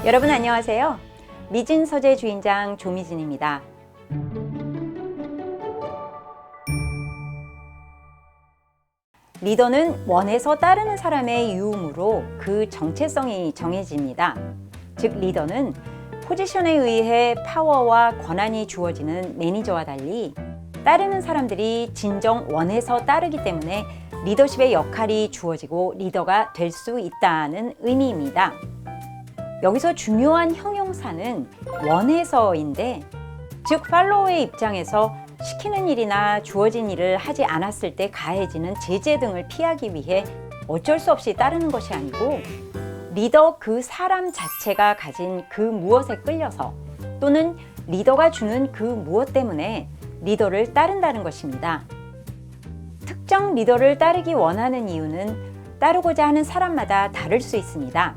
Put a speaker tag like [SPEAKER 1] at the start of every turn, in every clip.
[SPEAKER 1] 여러분 안녕하세요. 미진 서재 주인장 조미진입니다. 리더는 원해서 따르는 사람의 유음으로 그 정체성이 정해집니다. 즉 리더는 포지션에 의해 파워와 권한이 주어지는 매니저와 달리 따르는 사람들이 진정 원해서 따르기 때문에 리더십의 역할이 주어지고 리더가 될 수 있다는 의미입니다. 여기서 중요한 형용사는 원해서인데, 즉 팔로워의 입장에서 시키는 일이나 주어진 일을 하지 않았을 때 가해지는 제재 등을 피하기 위해 어쩔 수 없이 따르는 것이 아니고 리더 그 사람 자체가 가진 그 무엇에 끌려서 또는 리더가 주는 그 무엇 때문에 리더를 따른다는 것입니다. 특정 리더를 따르기 원하는 이유는 따르고자 하는 사람마다 다를 수 있습니다.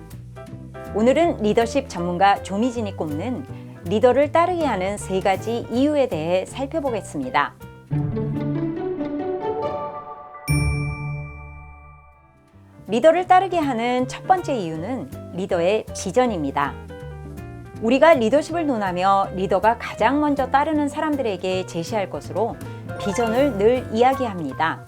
[SPEAKER 1] 오늘은 리더십 전문가 조미진이 꼽는 리더를 따르게 하는 3가지 이유에 대해 살펴보겠습니다. 리더를 따르게 하는 첫 번째 이유는 리더의 비전입니다. 우리가 리더십을 논하며 리더가 가장 먼저 따르는 사람들에게 제시할 것으로 비전을 늘 이야기합니다.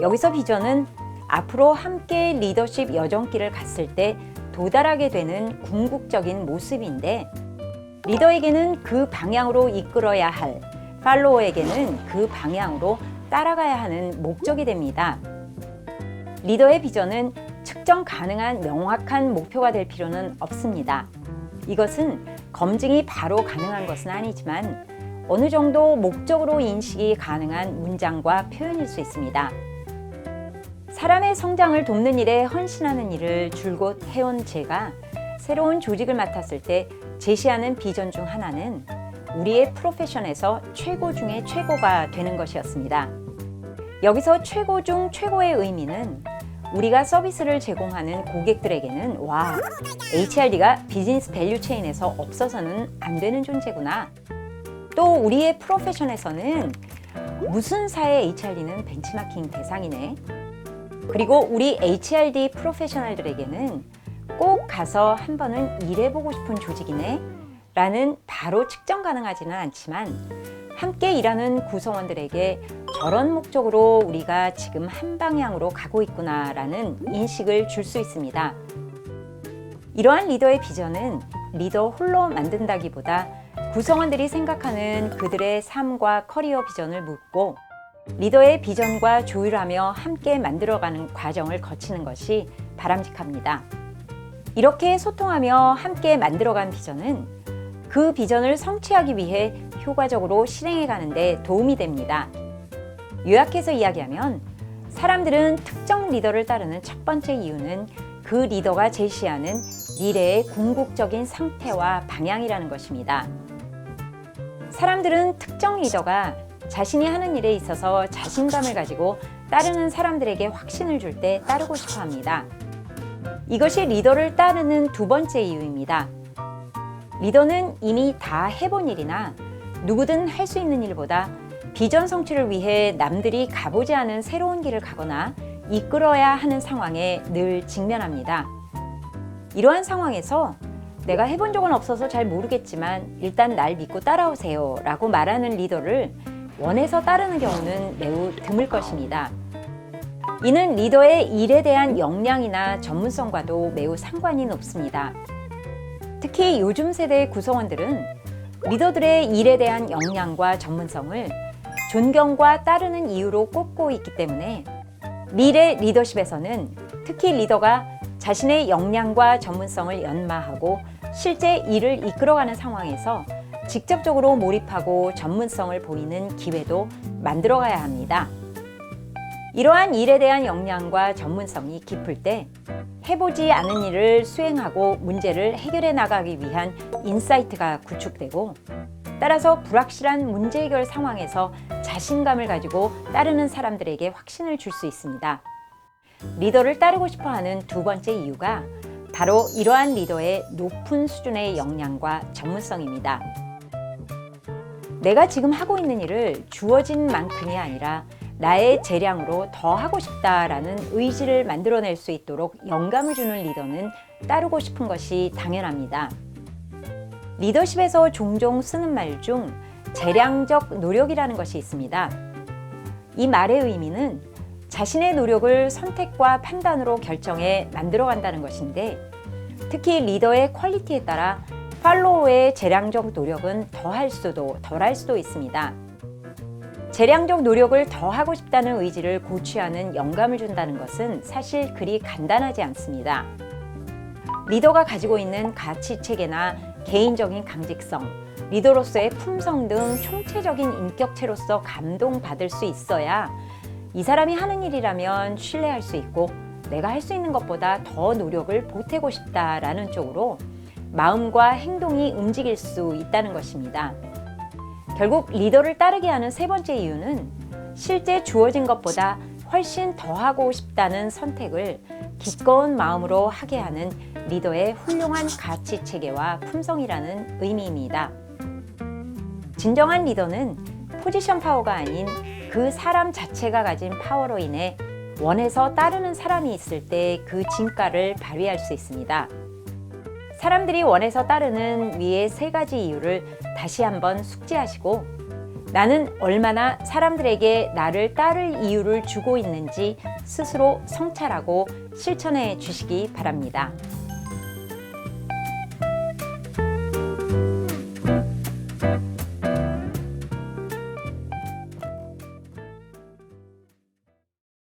[SPEAKER 1] 여기서 비전은 앞으로 함께 리더십 여정길을 갔을 때 도달하게 되는 궁극적인 모습인데, 리더에게는 그 방향으로 이끌어야 할, 팔로워에게는 그 방향으로 따라가야 하는 목적이 됩니다. 리더의 비전은 측정 가능한 명확한 목표가 될 필요는 없습니다. 이것은 검증이 바로 가능한 것은 아니지만 어느 정도 목적으로 인식이 가능한 문장과 표현일 수 있습니다. 사람의 성장을 돕는 일에 헌신하는 일을 줄곧 해온 제가 새로운 조직을 맡았을 때 제시하는 비전 중 하나는 우리의 프로페션에서 최고 중에 최고가 되는 것이었습니다. 여기서 최고 중 최고의 의미는 우리가 서비스를 제공하는 고객들에게는 HRD가 비즈니스 밸류 체인에서 없어서는 안 되는 존재구나. 또 우리의 프로페션에서는 무슨사의 HRD는 벤치마킹 대상이네. 그리고 우리 HRD 프로페셔널들에게는 꼭 가서 한 번은 일해보고 싶은 조직이네 라는 바로 측정 가능하지는 않지만 함께 일하는 구성원들에게 저런 목적으로 우리가 지금 한 방향으로 가고 있구나 라는 인식을 줄 수 있습니다. 이러한 리더의 비전은 리더 홀로 만든다기보다 구성원들이 생각하는 그들의 삶과 커리어 비전을 묻고 리더의 비전과 조율하며 함께 만들어가는 과정을 거치는 것이 바람직합니다. 이렇게 소통하며 함께 만들어간 비전은 그 비전을 성취하기 위해 효과적으로 실행해 가는데 도움이 됩니다. 요약해서 이야기하면 사람들은 특정 리더를 따르는 첫 번째 이유는 그 리더가 제시하는 미래의 궁극적인 상태와 방향이라는 것입니다. 사람들은 특정 리더가 자신이 하는 일에 있어서 자신감을 가지고 따르는 사람들에게 확신을 줄 때 따르고 싶어 합니다. 이것이 리더를 따르는 두 번째 이유입니다. 리더는 이미 다 해본 일이나 누구든 할 수 있는 일보다 비전 성취를 위해 남들이 가보지 않은 새로운 길을 가거나 이끌어야 하는 상황에 늘 직면합니다. 이러한 상황에서 내가 해본 적은 없어서 잘 모르겠지만 일단 날 믿고 따라오세요 라고 말하는 리더를 원해서 따르는 경우는 매우 드물 것입니다. 이는 리더의 일에 대한 역량이나 전문성과도 매우 상관이 높습니다. 특히 요즘 세대의 구성원들은 리더들의 일에 대한 역량과 전문성을 존경과 따르는 이유로 꼽고 있기 때문에 미래 리더십에서는 특히 리더가 자신의 역량과 전문성을 연마하고 실제 일을 이끌어가는 상황에서 직접적으로 몰입하고 전문성을 보이는 기회도 만들어가야 합니다. 이러한 일에 대한 역량과 전문성이 깊을 때 해보지 않은 일을 수행하고 문제를 해결해 나가기 위한 인사이트가 구축되고, 따라서 불확실한 문제 해결 상황에서 자신감을 가지고 따르는 사람들에게 확신을 줄 수 있습니다. 리더를 따르고 싶어 하는 두 번째 이유가 바로 이러한 리더의 높은 수준의 역량과 전문성입니다. 내가 지금 하고 있는 일을 주어진 만큼이 아니라 나의 재량으로 더 하고 싶다라는 의지를 만들어낼 수 있도록 영감을 주는 리더는 따르고 싶은 것이 당연합니다. 리더십에서 종종 쓰는 말 중 재량적 노력이라는 것이 있습니다. 이 말의 의미는 자신의 노력을 선택과 판단으로 결정해 만들어간다는 것인데, 특히 리더의 퀄리티에 따라 팔로워의 재량적 노력은 더할 수도 덜할 수도 있습니다. 재량적 노력을 더 하고 싶다는 의지를 고취하는 영감을 준다는 것은 사실 그리 간단하지 않습니다. 리더가 가지고 있는 가치 체계나 개인적인 강직성, 리더로서의 품성 등 총체적인 인격체로서 감동받을 수 있어야 이 사람이 하는 일이라면 신뢰할 수 있고 내가 할 수 있는 것보다 더 노력을 보태고 싶다라는 쪽으로 마음과 행동이 움직일 수 있다는 것입니다. 결국 리더를 따르게 하는 세 번째 이유는 실제 주어진 것보다 훨씬 더 하고 싶다는 선택을 기꺼운 마음으로 하게 하는 리더의 훌륭한 가치 체계와 품성이라는 의미입니다. 진정한 리더는 포지션 파워가 아닌 그 사람 자체가 가진 파워로 인해 원해서 따르는 사람이 있을 때 그 진가를 발휘할 수 있습니다. 사람들이 원해서 따르는 위의 세 가지 이유를 다시 한번 숙지하시고 나는 얼마나 사람들에게 나를 따를 이유를 주고 있는지 스스로 성찰하고 실천해 주시기 바랍니다.